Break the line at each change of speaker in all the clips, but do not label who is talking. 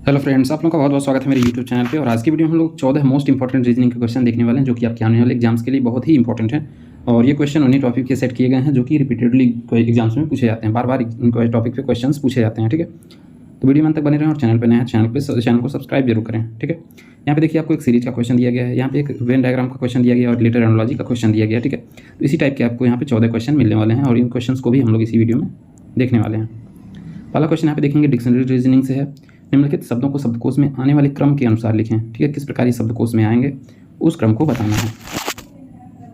Hello friends, आप लोगों का बहुत बहुत स्वागत है मेरे यूट्यूब चैनल पे। और आज की वीडियो में हम लोग 14 मोस्ट इंपॉर्टेंट रीजनिंग के क्वेश्चन देखने वाले हैं, जो कि आपके आने वाले एग्जाम्स के लिए बहुत ही इंपॉर्टेंट हैं। और ये क्वेश्चन उन्हीं टॉपिक के सेट किए गए हैं जो कि रिपीटेडली एग्जाम्स में पूछे जाते हैं, बार बार इनको टॉपिक पे क्वेश्चन पूछे जाते हैं। ठीक है, तो वीडियो में तक बने रहें और चैनल पर नए हैं चैनल को सब्सक्राइब जरूर करें। ठीक है, यहाँ पे देखिए आपको एक सीरीज का क्वेश्चन दिया गया है, यहाँ पे एक वेन डायग्राम का क्वेश्चन दिया गया है और लेटर एनालॉजी का क्वेश्चन दिया गया है। ठीक है, तो इसी टाइप के आपको यहाँ पे 14 क्वेश्चन मिलने वाले हैं और इन क्वेश्चन को भी हम लोग इसी वीडियो में देखने वाले हैं। पहला क्वेश्चन यहाँ पे देखेंगे डिक्शनरी रीजनिंग से है। निम्नलिखित शब्दों को शब्दकोश में आने वाले क्रम के अनुसार लिखें। ठीक है, किस प्रकार ये शब्दकोश में आएंगे उस क्रम को बताना है।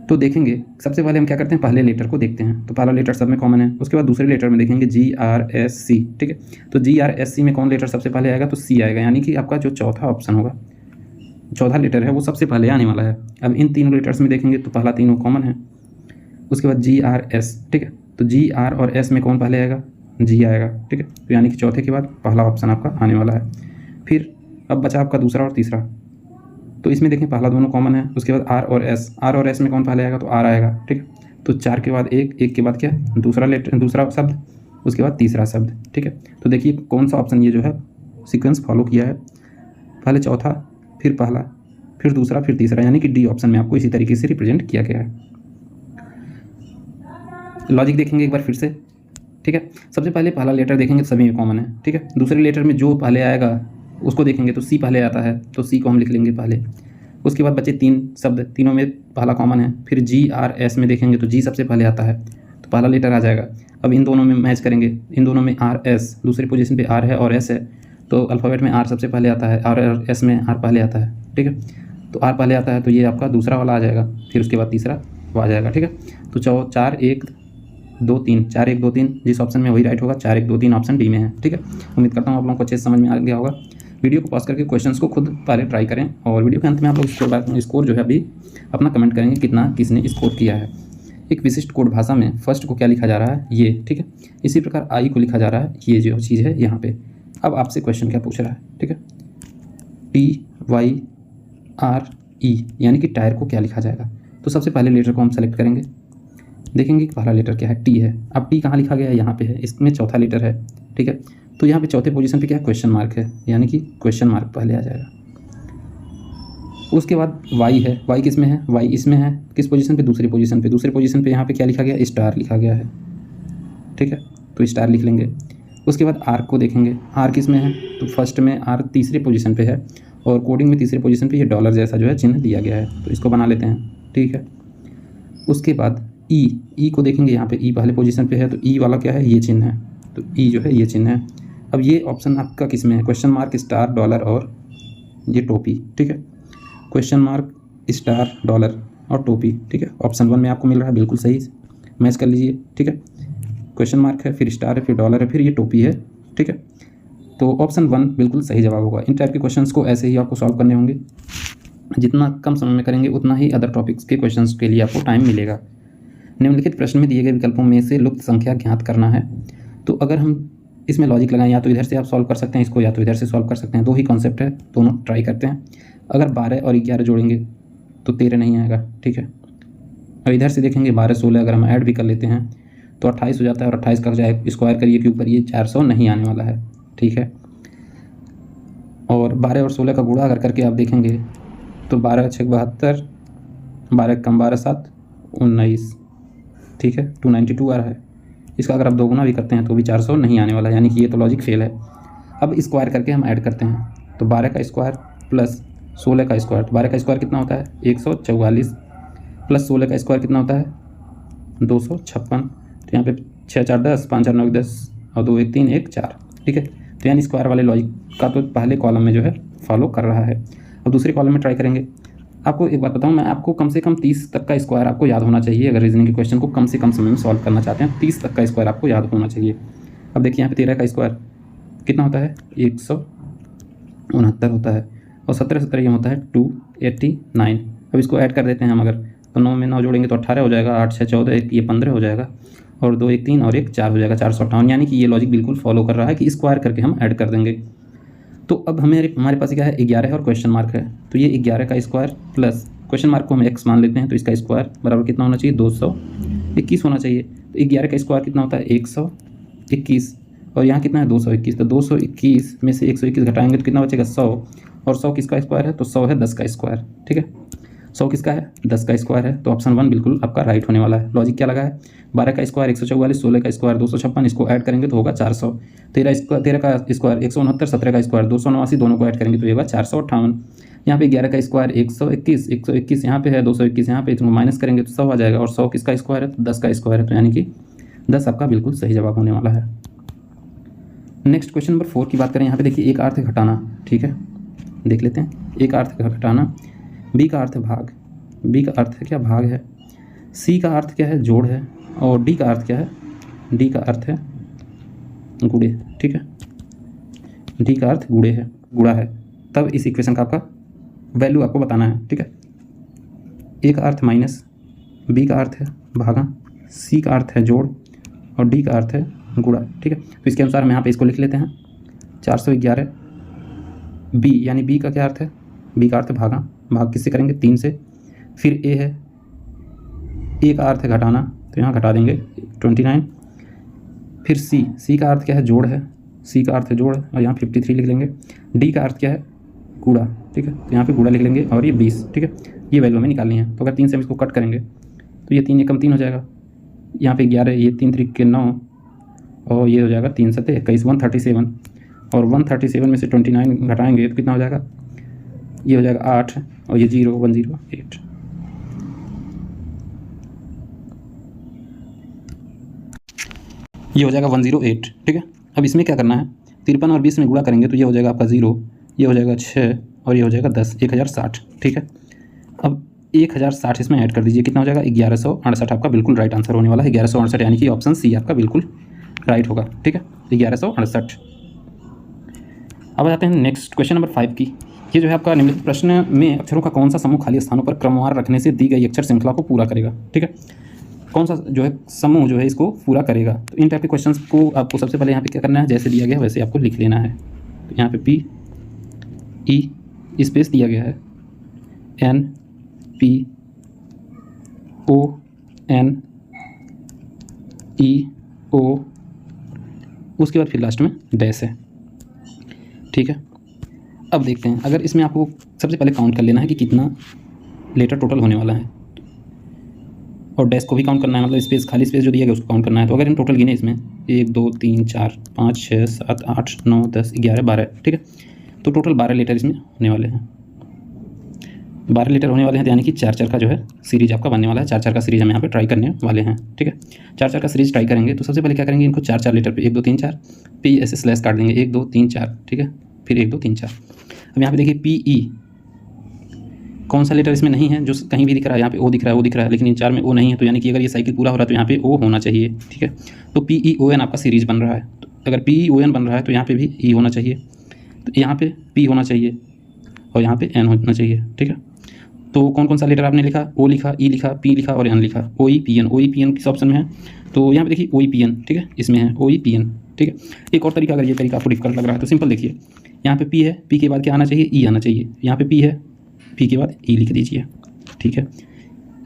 तो देखेंगे सबसे पहले हम क्या करते हैं, पहले लेटर को देखते हैं। तो पहला लेटर सब में कॉमन है, उसके बाद दूसरे लेटर में देखेंगे GRSC। ठीक है, तो GRSC में कौन लेटर सबसे पहले आएगा, तो C आएगा, यानी कि आपका जो चौथा ऑप्शन होगा, चौथा लेटर है वो सबसे पहले आने वाला है। अब इन तीनों लेटर्स में देखेंगे तो पहला तीनों कॉमन है, उसके बाद GRS। ठीक है, तो GR और S में कौन पहले आएगा, G आएगा। ठीक है, तो यानी कि चौथे के बाद पहला ऑप्शन आपका आने वाला है। फिर अब बचा आपका दूसरा और तीसरा, तो इसमें देखें पहला दोनों कॉमन है, उसके बाद R और S में कौन पहले आएगा, तो R आएगा। ठीक है, तो 4 के बाद एक के बाद क्या, दूसरा लेटर, दूसरा शब्द, उसके बाद तीसरा शब्द। ठीक है, तो देखिए कौन सा ऑप्शन ये जो है सीक्वेंस फॉलो किया है, पहले चौथा, फिर पहला, फिर दूसरा, फिर तीसरा, यानी कि D ऑप्शन में आपको इसी तरीके से रिप्रेजेंट किया गया है। लॉजिक देखेंगे एक बार फिर से। ठीक है, सबसे पहले पहला लेटर देखेंगे सभी में कॉमन है। ठीक है, दूसरे लेटर में जो पहले आएगा उसको देखेंगे तो C पहले आता है, तो C को हम लिख लेंगे पहले। उसके बाद बचे 3 शब्द, तीनों में पहला कॉमन है। फिर GRS में देखेंगे तो G सबसे पहले आता है, तो पहला लेटर आ जाएगा। अब इन दोनों में मैच करेंगे, इन दोनों में RS दूसरी पोजीशन पे R है और S है, तो अल्फ़ाबेट में R सबसे पहले आता है और S में R पहले आता है। ठीक है, तो R पहले आता है तो ये आपका दूसरा वाला आ जाएगा, फिर उसके बाद तीसरा वो आ जाएगा। ठीक है, तो 4 1 2 3, 4 1 2 3 जिस ऑप्शन में वही राइट होगा, 4 1 2 3 ऑप्शन डी में है। ठीक है, उम्मीद करता हूँ आप लोगों को अच्छे से समझ में आ गया होगा। वीडियो को पॉज करके क्वेश्चंस को खुद पहले ट्राई करें और वीडियो के अंत में आप लोग स्कोर जो है अभी अपना कमेंट करेंगे कितना किसने स्कोर किया है। एक विशिष्ट कोड भाषा में फर्स्ट को क्या लिखा जा रहा है, ये। ठीक है, इसी प्रकार आई को लिखा जा रहा है, ये जो चीज़ है यहाँ पे। अब आपसे क्वेश्चन क्या पूछ रहा है, ठीक है, TYRE यानी कि टायर को क्या लिखा जाएगा। तो सबसे पहले लेटर को हम सेलेक्ट करेंगे, देखेंगे कि पहला लेटर क्या है, T है। अब T कहाँ लिखा गया है, यहाँ पे है, इसमें चौथा लेटर है। ठीक है, तो यहाँ पे चौथे पोजीशन पे क्या है, क्वेश्चन मार्क है, यानी कि क्वेश्चन मार्क पहले आ जाएगा। उसके बाद Y है, Y किस में है, Y इसमें है, किस पोजीशन पे, दूसरी पोजीशन पे। दूसरी पोजीशन पे यहाँ पे क्या लिखा गया, स्टार लिखा गया है। ठीक है, तो स्टार लिख लेंगे। उसके बाद R को देखेंगे, R किस में है, तो फर्स्ट में R तीसरी पोजीशन पे है और कोडिंग में तीसरी पोजीशन पे ये डॉलर जैसा जो है चिन्ह दिया गया है, तो इसको बना लेते हैं। ठीक है, उसके बाद E को देखेंगे, यहाँ पे E पहले पोजीशन पे है, तो E वाला क्या है, ये चिन्ह है, तो E जो है ये चिन्ह है। अब ये ऑप्शन आपका किस में है, क्वेश्चन मार्क स्टार डॉलर और ये टोपी। ठीक है, क्वेश्चन मार्क स्टार डॉलर और टोपी। ठीक है, ऑप्शन 1 में आपको मिल रहा है, बिल्कुल सही, मैच कर लीजिए। ठीक है, क्वेश्चन मार्क है, फिर स्टार है, फिर डॉलर है, फिर ये टोपी है। ठीक है, तो ऑप्शन 1 बिल्कुल सही जवाब होगा। इन टाइप के क्वेश्चन को ऐसे ही आपको सॉल्व करने होंगे, जितना कम समय में करेंगे उतना ही अदर टॉपिक्स के क्वेश्चन के लिए आपको टाइम मिलेगा। निम्नलिखित प्रश्न में दिए गए विकल्पों में से लुप्त संख्या ज्ञात करना है। तो अगर हम इसमें लॉजिक लगाएं, या तो इधर से आप सॉल्व कर सकते हैं इसको, या तो इधर से सॉल्व कर सकते हैं, दो ही कॉन्सेप्ट है, दोनों ट्राई करते हैं। अगर 12 और 11 जोड़ेंगे तो 13 नहीं आएगा। ठीक है, और इधर से देखेंगे 12 16 अगर हम ऐड भी कर लेते हैं तो 28 हो जाता है, और 28 का जाए स्क्वायर करिए क्यूब करिए, 400 नहीं आने वाला है। ठीक है, और 12 और 16 का गुणा अगर करके आप देखेंगे तो 12 6 72, 12 कम 12 7 19। ठीक है, 292 आ रहा है। इसका अगर आप दोगुना भी करते हैं तो भी 400 नहीं आने वाला, यानी कि ये तो लॉजिक फेल है। अब स्क्वायर करके हम ऐड करते हैं, तो 12 का स्क्वायर प्लस 16 का स्क्वायर, तो 12 का स्क्वायर कितना होता है, 144, प्लस 16 का स्क्वायर कितना होता है, 256। तो यहाँ पे 6 4 10, 5 4 9 10 और 2 1 3 1 4। ठीक है, तो यानी स्क्वायर वाले लॉजिक का तो पहले कॉलम में जो है फॉलो कर रहा है। अब दूसरे कॉलम में ट्राई करेंगे। आपको एक बात बताऊं, मैं आपको कम से कम 30 तक का स्क्वायर आपको याद होना चाहिए। अगर रीजनिंग के क्वेश्चन को कम से कम समय में सॉल्व करना चाहते हैं, 30 तक का स्क्वायर आपको याद होना चाहिए। अब देखिए यहाँ पे 13 का स्क्वायर कितना होता है, 169 होता है, और 17 17 ये होता है 289। अब इसको ऐड कर देते हैं हम, अगर तो 9 में 9 जोड़ेंगे तो 18 हो जाएगा, 8 6 14, ये 15 हो जाएगा, और 2 1 3 और 1 4 हो जाएगा, 458। यानी कि ये लॉजिक बिल्कुल फॉलो कर रहा है कि स्क्वायर करके हम ऐड कर देंगे। तो अब हमारे पास क्या है, 11 और क्वेश्चन मार्क है, तो ये 11 का स्क्वायर प्लस क्वेश्चन मार्क को हम x मान लेते हैं, तो इसका स्क्वायर बराबर कितना होना चाहिए, 221 होना चाहिए। तो 11 का स्क्वायर कितना होता है, 121, और यहाँ कितना है 221, तो 221 में से 121 घटाएंगे तो कितना बचेगा 100, और 100 किसका स्क्वायर है, तो 100 है 10 का स्क्वायर। ठीक है, 100 किसका है, 10 का स्क्वायर है, तो ऑप्शन 1 बिल्कुल आपका राइट होने वाला है। लॉजिक क्या लगा है, 12 का स्क्वायर 144, 16 का स्क्वायर 256, इसको ऐड करेंगे तो होगा 400, 13 का स्क्वायर 169, 17 का स्क्वायर 289, दोनों को ऐड करेंगे तो ये होगा 458। यहाँ पे 11 का स्क्वायर 121, 121 यहाँ पे है, 221 यहाँ पे, इसको माइनस करेंगे तो 100 आ जाएगा, और 100 किसका स्क्वायर है, तो 10 का स्क्वायर है, तो यानी कि 10 आपका बिल्कुल सही जवाब होने वाला है। नेक्स्ट क्वेश्चन नंबर 4 की बात करें। यहाँ पे देखिए एक अर्थ घटाना, ठीक है, देख लेते हैं। एक अर्थ घटाना, बी का अर्थ है भाग, बी का अर्थ है क्या, भाग है, सी का अर्थ क्या है, जोड़ है, और डी का अर्थ क्या है, डी का अर्थ है गुणे। ठीक है, डी का अर्थ गुणे है, गुणा है। तब इस इक्वेशन का आपका वैल्यू आपको बताना है। ठीक है, ए का अर्थ माइनस, बी का अर्थ है भागा, सी का अर्थ है जोड़, और डी का अर्थ है गुणा। ठीक है, तो इसके अनुसार हम यहाँ पे इसको लिख लेते हैं 411 बी, यानी बी का क्या अर्थ है, बी का अर्थ है भागा, भाग किससे करेंगे 3 से। फिर ए है, ए का अर्थ है घटाना, तो यहाँ घटा देंगे 29। फिर सी का अर्थ क्या है, जोड़ है, सी का अर्थ है जोड़, और यहाँ 53 लिख लेंगे। डी का अर्थ क्या है, गुणा। ठीक है, तो यहाँ पे गुणा लिख लेंगे, और ये 20। ठीक है, ये वैल्यू हमें निकालनी है। तो अगर 3 से हम इसको कट करेंगे तो ये 3 एकम 3 हो जाएगा, यहाँ पे 11, ये 3 3 के 9, और ये हो जाएगा 3 7 21, 137, और 137 में से 29 घटाएंगे तो कितना हो जाएगा, ये हो जाएगा 8, और ये 0 108। ये हो जाएगा 108। ठीक है, अब इसमें क्या करना है, 53 और 20 में गुणा करेंगे तो ये हो जाएगा आपका 0, ये हो जाएगा 6, और ये हो जाएगा 10, 1060। ठीक है, अब 1060 इसमें ऐड कर दीजिए, कितना हो जाएगा 1168। आपका बिल्कुल राइट आंसर होने वाला है 1168, यानी कि ऑप्शन सी आपका बिल्कुल राइट होगा। ठीक है, 1168। अब आ जाते हैं नेक्स्ट क्वेश्चन नंबर 5 की। ये जो है आपका निम्नलिखित प्रश्न में अक्षरों का कौन सा समूह खाली स्थानों पर क्रमवार रखने से दी गई अक्षर श्रृंखला को पूरा करेगा। ठीक है, कौन सा जो है समूह जो है इसको पूरा करेगा। तो इन टाइप के क्वेश्चंस को आपको सबसे पहले यहाँ पे क्या करना है, जैसे दिया गया है वैसे आपको लिख लेना है। तो यहाँ पे पी ई स्पेस दिया गया है, N P O N E O, उसके बाद फिर लास्ट में डैश है। ठीक है, अब देखते हैं, अगर इसमें आपको सबसे पहले काउंट कर लेना है कि कितना लेटर टोटल होने वाला है, और डैश को भी काउंट करना है, मतलब स्पेस खाली स्पेस जो दिया गया उसको काउंट करना है। तो अगर हम टोटल गिने इसमें 1 2 3 4 5 6 7 8 9 10 11 12, ठीक है, तो टोटल 12 लेटर इसमें होने वाले हैं, 12 लेटर होने वाले हैं, यानी कि 4 का जो है सीरीज आपका बनने वाला है। 4 का सीरीज हम यहाँ पे ट्राई करने वाले हैं। ठीक है, 4 का सीरीज ट्राई करेंगे तो सबसे पहले क्या करेंगे, इनको 4 लेटर पे 1 2 3 4 पी ऐसे स्लैश काट देंगे, 1 2 3 4। ठीक है, फिर 1 2 3 4। अब यहाँ पे देखिए पी ई, कौन सा लेटर इसमें नहीं है, जो कहीं भी दिख रहा है, यहाँ पे ओ दिख रहा है, ओ दिख रहा है, लेकिन इन 4 में ओ नहीं है, तो यानी कि अगर ये साइकिल पूरा हो रहा है तो यहाँ पे ओ होना चाहिए। ठीक है, तो पी ई ओ एन आपका सीरीज बन रहा है, तो अगर पी ई ओ एन बन रहा है तो यहाँ पे भी ई होना चाहिए, तो यहाँ पे पी होना चाहिए, और यहाँ पे एन होना चाहिए। ठीक है, तो कौन कौन सा लेटर आपने लिखा, ओ लिखा, ई लिखा, पी लिखा और एन लिखा। ओ ई पी एन किस ऑप्शन में है, तो यहाँ पे देखिए ओ ई पी एन, ठीक है, इसमें है ओ ई पी एन। ठीक है, एक और तरीका, अगर ये तरीका आपको डिफिकल्ट लग रहा है तो सिंपल देखिए, यहाँ पे पी है, पी के बाद क्या आना चाहिए, ई आना चाहिए। यहाँ पे पी है, पी के बाद ई लिख दीजिए। ठीक है,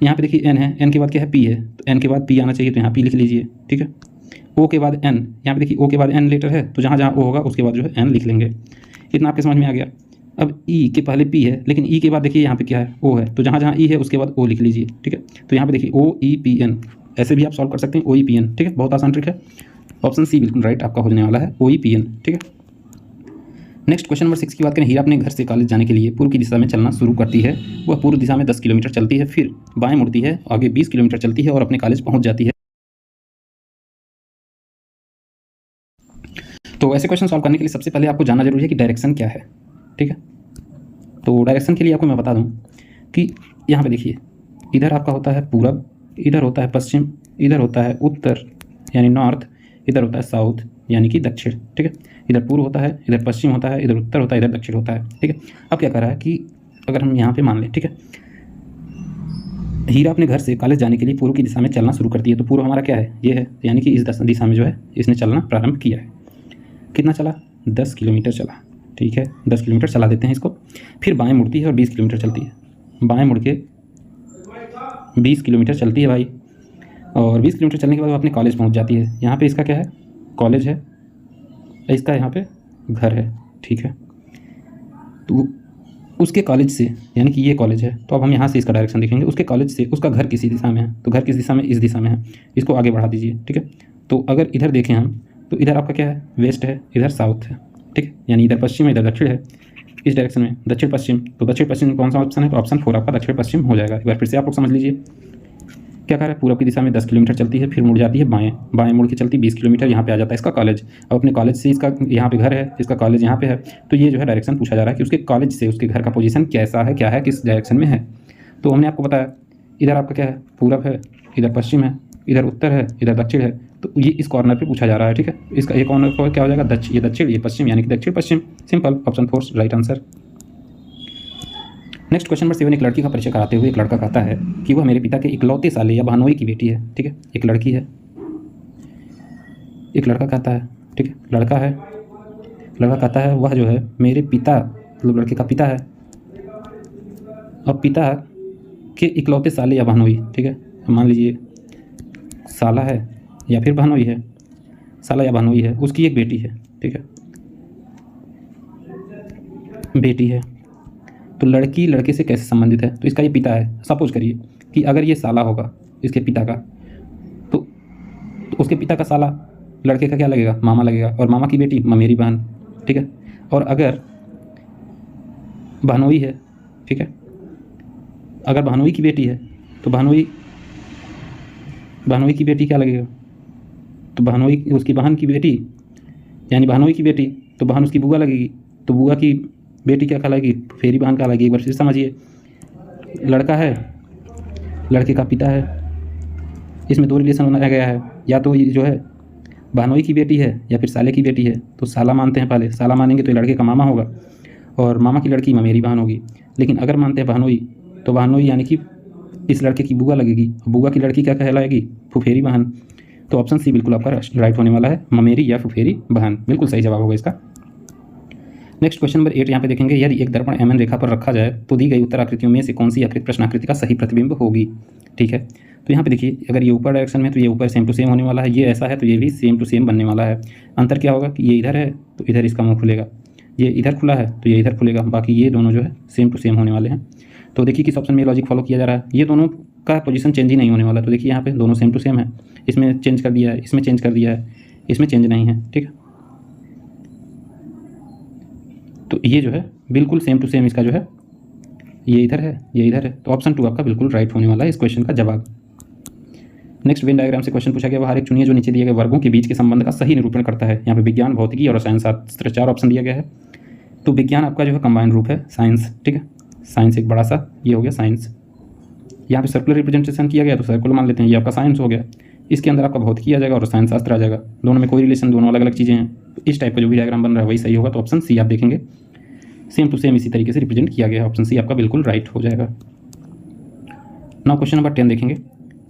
यहाँ पे देखिए एन है, एन के बाद क्या है, पी है, तो एन के बाद पी आना चाहिए, तो यहाँ पी लिख लीजिए। ठीक है, ओ के बाद एन, यहाँ पे देखिए ओ के बाद एन लेटर है, तो जहाँ जहाँ ओ होगा उसके बाद जो है एन लिख लेंगे। इतना आपके समझ में आ गया। अब ई के पहले पी है, लेकिन ई के बाद देखिए यहाँ पे क्या है, ओ है, तो जहाँ जहाँ ई है उसके बाद ओ लिख लीजिए। ठीक है, तो यहाँ पे देखिए ओ ई पी एन, ऐसे भी आप सॉल्व कर सकते हैं, ओ ई पी एन। ठीक है, बहुत आसान ट्रिक है। ऑप्शन सी बिल्कुल राइट आपका होने वाला है, ओ ई पी एन। ठीक है, नेक्स्ट क्वेश्चन नंबर 6 की बात करें। हीरा अपने घर से कॉलेज जाने के लिए पूर्व की दिशा में चलना शुरू करती है। वह पूर्व दिशा में 10 किलोमीटर चलती है, फिर बाएं मुड़ती है, आगे 20 किलोमीटर चलती है और अपने कॉलेज पहुंच जाती है। तो ऐसे क्वेश्चन सॉल्व करने के लिए सबसे पहले आपको जानना जरूरी है कि डायरेक्शन क्या है। ठीक है, तो डायरेक्शन के लिए आपको मैं बता दूं कि यहाँ पे देखिए, इधर आपका होता है पूरब, इधर होता है पश्चिम, इधर होता है उत्तर यानी नॉर्थ, इधर होता है साउथ यानी कि दक्षिण। ठीक है, इधर पूर्व होता है, इधर पश्चिम होता है, इधर उत्तर होता है, इधर दक्षिण होता है। ठीक है, अब क्या कर रहा है कि अगर हम यहाँ पे मान लें, ठीक है, हीरा अपने घर से कॉलेज जाने के लिए पूर्व की दिशा में चलना शुरू करती है। तो पूर्व हमारा क्या है, ये है, यानी कि इस दिशा में जो है इसने चलना प्रारंभ किया है। कितना चला, 10 किलोमीटर चला। ठीक है, 10 किलोमीटर चला देते हैं इसको। फिर बाएं मुड़ती है और 20 किलोमीटर चलती है। बाएं मुड़ के 20 किलोमीटर चलती है भाई, और 20 किलोमीटर चलने के बाद वो अपने कॉलेज पहुंच जाती है। यहाँ पे इसका क्या है, कॉलेज है, इसका यहाँ पे घर है, ठीक है। तो उसके कॉलेज से, यानी कि ये कॉलेज है, तो अब हम यहाँ से इसका डायरेक्शन देखेंगे। उसके कॉलेज से उसका घर किसी दिशा में है, तो घर किस दिशा में, इस दिशा में है। इसको आगे बढ़ा दीजिए, ठीक है। तो अगर इधर देखें हम, तो इधर आपका क्या है, वेस्ट है, इधर साउथ है, ठीक है। यानी इधर पश्चिम है, इधर दक्षिण है, इस डायरेक्शन में दक्षिण पश्चिम। तो दक्षिण पश्चिम में कौन सा ऑप्शन है, तो ऑप्शन 4 आपका दक्षिण पश्चिम हो जाएगा। एक बार फिर से आप लोग समझ लीजिए क्या कह रहा है। पूरब की दिशा में 10 किलोमीटर चलती है, फिर मुड़ जाती है बाएं, बाएं मुड़ के चलती 20 किलोमीटर, यहाँ पे आ जाता है इसका कॉलेज। अब अपने कॉलेज से इसका यहाँ पे घर है, इसका कॉलेज यहाँ पे है। तो ये जो है डायरेक्शन पूछा जा रहा है कि उसके कॉलेज से उसके घर का पोजीशन कैसा है, क्या है, किस डायरेक्शन में है। तो हमने आपको बताया इधर आपका क्या है, पूरब है, इधर पश्चिम है, इधर उत्तर है, इधर दक्षिण है। तो ये इस कॉर्नर पे पूछा जा रहा है, ठीक है। इसका ये कॉर्नर क्या हो जाएगा, ये दक्षिण, ये पश्चिम, यानी कि दक्षिण पश्चिम। Simple, option 4 right answer. Next question number 7, एक लड़की का परिचय कराते हुए एक लड़का कहता है कि वह मेरे पिता के इकलौते साले या बहनोई की बेटी है, ठीक है। एक लड़की है, एक लड़का कहता है, ठीक है, लड़का है, लड़का कहता है वह जो है मेरे पिता, मतलब लड़के का पिता है, और पिता के इकलौते साले या बहनोई, ठीक है। मान लीजिए साला है या फिर बहनोई है, साला या बहनोई है, उसकी एक बेटी है, ठीक है, बेटी है। तो लड़की लड़के से कैसे संबंधित है, तो इसका ये पिता है। सपोज करिए कि अगर ये साला होगा इसके पिता का, तो उसके पिता का साला लड़के का क्या लगेगा, मामा लगेगा, और मामा की बेटी ममेरी बहन, ठीक है। और अगर बहनोई है, ठीक है, अगर बहनोई की बेटी है तो बहनोई की बेटी क्या लगेगा, तो बहनोई उसकी बहन की बेटी, यानी बहनोई की बेटी, तो बहन उसकी बुआ लगेगी, तो बुआ की बेटी क्या कहलाएगी, फेरी बहन कहलाएगी। एक बार फिर समझिए, लड़का है, लड़के का पिता है, इसमें 2 रिलेशन बनाया गया है, या तो ये जो है बहनोई की बेटी है या फिर साले की बेटी है। तो साला मानते हैं, पहले साला मानेंगे तो ये लड़के का मामा होगा, और मामा की लड़की ममेरी बहन होगी। लेकिन अगर मानते हैं बहनोई, तो बहनोई यानी कि इस लड़के की बुआ लगेगी, बुआ की लड़की क्या कहलाएगी, फुफेरी बहन। तो ऑप्शन सी बिल्कुल आपका राइट होने वाला है, ममेरी या फुफेरी बहन, बिल्कुल सही जवाब होगा इसका। नेक्स्ट क्वेश्चन नंबर 8 यहाँ पे देखेंगे, यदि एक दर्पण एमएन रेखा पर रखा जाए तो दी गई उत्तर आकृतियों में से कौन सी आकृति प्रश्न आकृति का सही प्रतिबिंब होगी, ठीक है। तो यहाँ पे देखिए, अगर ये ऊपर डायरेक्शन में तो ये ऊपर सेम टू सेम होने वाला है, ये ऐसा है तो ये भी सेम टू सेम बनने वाला है। अंतर क्या होगा कि ये इधर है तो इधर इसका मुंह खुलेगा, ये इधर खुला है तो ये इधर खुलेगा, बाकी ये दोनों जो है सेम टू सेम होने वाले हैं। तो देखिए किस ऑप्शन में लॉजिक फॉलो किया जा रहा है, ये दोनों का पोजीशन चेंज ही नहीं होने वाला। तो देखिए यहाँ पे दोनों सेम टू सेम है, इसमें चेंज कर दिया है, इसमें चेंज कर दिया है, इसमें चेंज नहीं है, ठीक है। तो ये जो है बिल्कुल सेम टू सेम इसका जो है, ये इधर है, ये इधर है। तो ऑप्शन 2 आपका बिल्कुल राइट होने वाला है इस क्वेश्चन का जवाब। नेक्स्ट वेन डायग्राम से क्वेश्चन पूछा गया, वह आरेख चुनिए जो नीचे दिए गए वर्गों के बीच के संबंध का सही निरूपण करता है। यहाँ पे विज्ञान, भौतिकी और रसायन शास्त्र 4 ऑप्शन दिया गया है। तो विज्ञान आपका जो है कंबाइंड रूप है साइंस, ठीक है, साइंस एक बड़ा सा ये हो गया साइंस। यहाँ पे सर्कुलर रिप्रेजेंटेशन किया गया तो सर्कुलर मान लेते हैं, ये आपका साइंस हो गया। इसके अंदर आपका भौतिकी आ जाएगा और रसायन शास्त्र आ जाएगा, दोनों में कोई रिलेशन, दोनों अलग अलग चीज़ें हैं। तो इस टाइप का जो भी डायग्राम बन रहा है वही सही होगा। तो ऑप्शन सी आप देखेंगे सेम टू सेम इसी तरीके से रिप्रेजेंट किया गया है, ऑप्शन सी आपका बिल्कुल राइट हो जाएगा। नाउ क्वेश्चन नंबर 10 देखेंगे,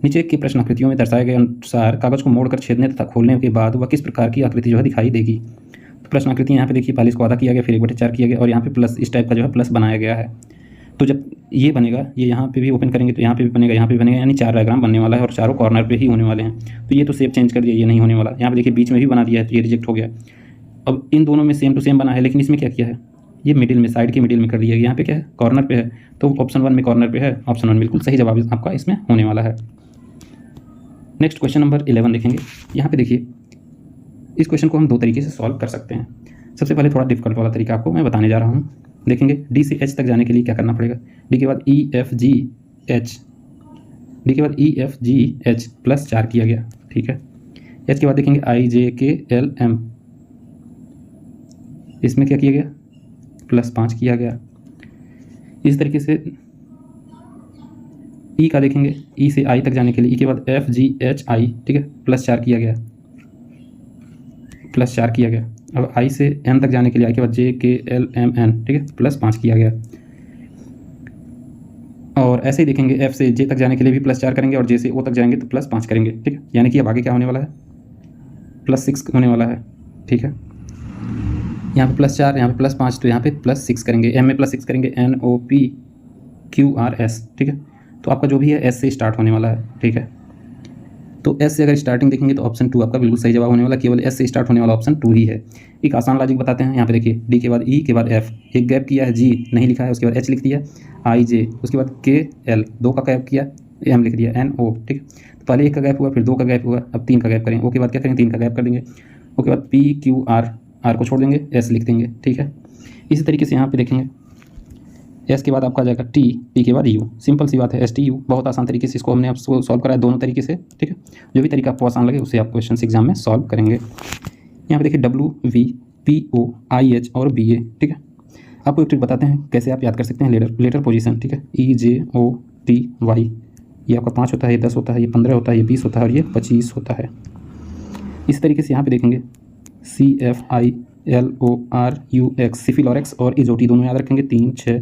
नीचे की प्रश्न आकृतियों में दर्शाए गए अनुसार कागज को मोड़कर छेदने तथा खोलने के बाद वह किस प्रकार की आकृति जो है दिखाई देगी। तो प्रश्न आकृति यहाँ पे देखिए, पहले इसको आधा किया गया, फिर 1/4 किया गया, और यहाँ पे प्लस इस टाइप का जो है प्लस बनाया गया है। तो जब ये बनेगा, ये यहाँ पे भी ओपन करेंगे तो यहाँ पे भी बनेगा, यहाँ पे भी बनेगा, यानी 4 डायग्राम बनने वाला है और चारों कॉर्नर पे ही होने वाले हैं। तो ये तो शेप चेंज कर दिया, ये नहीं होने वाला। यहाँ पे देखिए बीच में भी बना दिया है तो ये रिजेक्ट हो गया। अब इन दोनों में सेम टू सेम बना है, लेकिन इसमें क्या किया है, ये मिडिल में, साइड के मिडिल में कर दिया है। यहाँ पे क्या है, कॉर्नर पे है, तो ऑप्शन 1 में कॉर्नर पे है, ऑप्शन 1 बिल्कुल सही जवाब आपका इसमें होने वाला है। नेक्स्ट क्वेश्चन नंबर 11 देखेंगे। यहाँ पे देखिए, इस क्वेश्चन को हम 2 तरीके से सॉल्व कर सकते हैं। सबसे पहले थोड़ा डिफिकल्ट वाला तरीका आपको मैं बताने जा रहा हूँ। देखेंगे डी से एच तक जाने के लिए क्या करना पड़ेगा, डी के बाद E F G H, D के बाद E F G H plus 4 किया गया, ठीक है। एच के बाद देखेंगे आई जे के एल एम, इसमें क्या किया गया, प्लस 5 किया गया। इस तरीके से ई का देखेंगे, ई से आई तक जाने के लिए ई के बाद एफ जी एच आई, ठीक है, प्लस 4 किया गया, प्लस 4 किया गया। अब आई से एन तक जाने के लिए आई के बाद जे के एल एम एन, ठीक है, प्लस 5 किया गया। और ऐसे ही देखेंगे एफ से जे तक जाने के लिए भी प्लस 4 करेंगे, और जे से ओ तक जाएंगे तो प्लस 5 करेंगे, ठीक है। यानी कि अब आगे क्या होने वाला है, प्लस 6 होने वाला है, ठीक है। यहाँ पे प्लस 4, यहाँ पे प्लस 5, तो यहाँ पे प्लस 6 करेंगे, एम में प्लस 6 करेंगे, N O P Q R S, ठीक है। तो आपका जो भी है एस से स्टार्ट होने वाला है, ठीक है। तो एस से अगर स्टार्टिंग देखेंगे तो ऑप्शन 2 आपका बिल्कुल सही जवाब होने वाला, केवल एस से स्टार्ट होने वाला ऑप्शन 2 ही है। एक आसान लॉजिक बताते हैं, यहाँ पे देखिए डी के बाद ई के बाद एफ, एक गैप किया है, जी नहीं लिखा है, उसके बाद एच लिख दिया, आई जे, उसके बाद के एल, 2 का गैप किया, एम लिख दिया, एन ओ, ठीक है। तो पहले 1 का गैप हुआ, फिर 2 का गैप हुआ, अब 3 का गैप करेंगे, ओ के बाद क्या करेंगे, 3 का गैप कर देंगे, ओ के बाद पी क्यू आर, आर को छोड़ देंगे, एस लिख देंगे, ठीक है। इसी तरीके से यहाँ पे देखेंगे एस के बाद आपका आ जाएगा टी, टी के बाद यू, सिंपल सी बात है, एस टी यू। बहुत आसान तरीके से इसको हमने आपको सॉल्व करा है दोनों तरीके से, ठीक है। जो भी तरीका आपको आसान लगे उसे आप क्वेश्चन एग्जाम में सॉल्व करेंगे। यहाँ पे देखिए W V P O I H और बी ए, ठीक है। आपको एक ट्रिक बताते हैं कैसे आप याद कर सकते हैं लेटर पोजीशन, ठीक है। ई जे ओ टी वाई, ये आपका 5 होता है, ये 10 होता है, ये 15 होता है, ये 20 होता है और ये 25 होता है। इस तरीके से यहाँ पे देखेंगे C F I L O R U X, सिफिल और एक्स और इजोटी दोनों याद रखेंगे, 3 6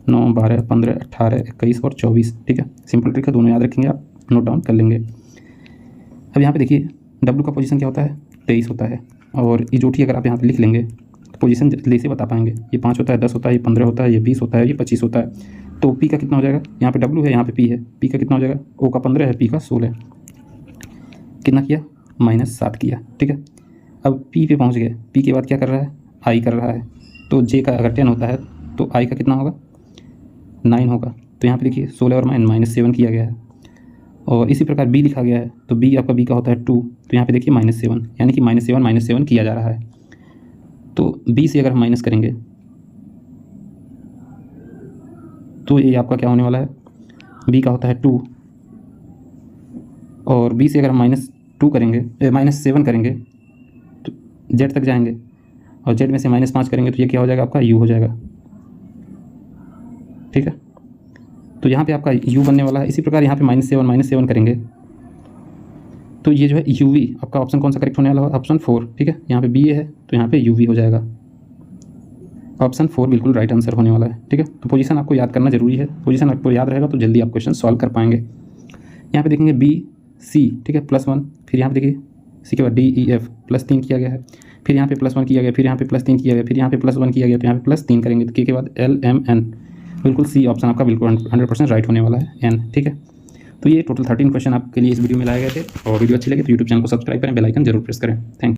9 12 15 18 21 और 24, ठीक है। सिंपल ट्रिक है, दोनों याद रखेंगे, आप नोट डाउन कर लेंगे। अब यहाँ पे देखिए डब्ल्यू का पोजीशन क्या होता है, 23 होता है, और इजोटी अगर आप यहाँ पे लिख लेंगे तो पोजीशन जल्दी से बता पाएंगे। ये 5 होता है, 10 होता है, ये 15 होता है, ये 20 होता है, ये 25 होता है। तो पी का कितना हो जाएगा, यहाँ पे डब्ल्यू है, यहाँ पे पी है, पी का कितना हो जाएगा, ओ का 15 है, पी का 16, कितना किया, -7 किया, ठीक है। अब पी पे पहुँच गए, पी के बाद क्या कर रहा है, आई कर रहा है, तो जे का अगर 10 होता है तो आई का कितना होगा, 9 होगा। तो यहाँ पे देखिए 16 और -7 किया गया है, और इसी प्रकार बी लिखा गया है, तो बी आपका बी का होता है 2, तो यहाँ पे देखिए -7, यानी कि -7 किया जा रहा है। तो बी से अगर हम माइनस करेंगे तो ये आपका क्या होने वाला है, बी का होता है 2, और बी से अगर हम -2 करेंगे, -7 करेंगे तो जेड तक जाएंगे, और जेड में से -5 करेंगे तो ये क्या हो जाएगा, आपका यू हो जाएगा, ठीक है। तो यहाँ पे आपका u बनने वाला है। इसी प्रकार यहाँ पे -7 करेंगे तो ये जो है uv, आपका ऑप्शन कौन सा करेक्ट होने वाला है, ऑप्शन 4, ठीक है। यहाँ पे बी है तो यहाँ पे uv हो जाएगा, ऑप्शन 4 बिल्कुल राइट आंसर होने वाला है, ठीक है। तो पोजीशन आपको याद करना जरूरी है, पोजीशन आपको याद रहेगा तो जल्दी आप क्वेश्चन सॉल्व कर पाएंगे। यहाँ पे देखेंगे बी सी, ठीक है, +1, फिर यहाँ पे देखिए सी के बाद डी ई एफ, +3 किया गया है, फिर यहाँ पे +1 किया गया, फिर यहाँ पे +3 किया गया, फिर यहाँ पे +1 किया गया, तो यहाँ पे +3 करेंगे, तो के बाद एल एम एन, बिल्कुल सी ऑप्शन आपका बिल्कुल 100% राइट होने वाला है, एन, ठीक है। तो ये टोटल 13 क्वेश्चन आपके लिए इस वीडियो में लाए गए थे, और वीडियो अच्छी लगे तो यूट्यूब चैनल को सब्सक्राइब करें, बेल आइकन जरूर प्रेस करें। Thank you.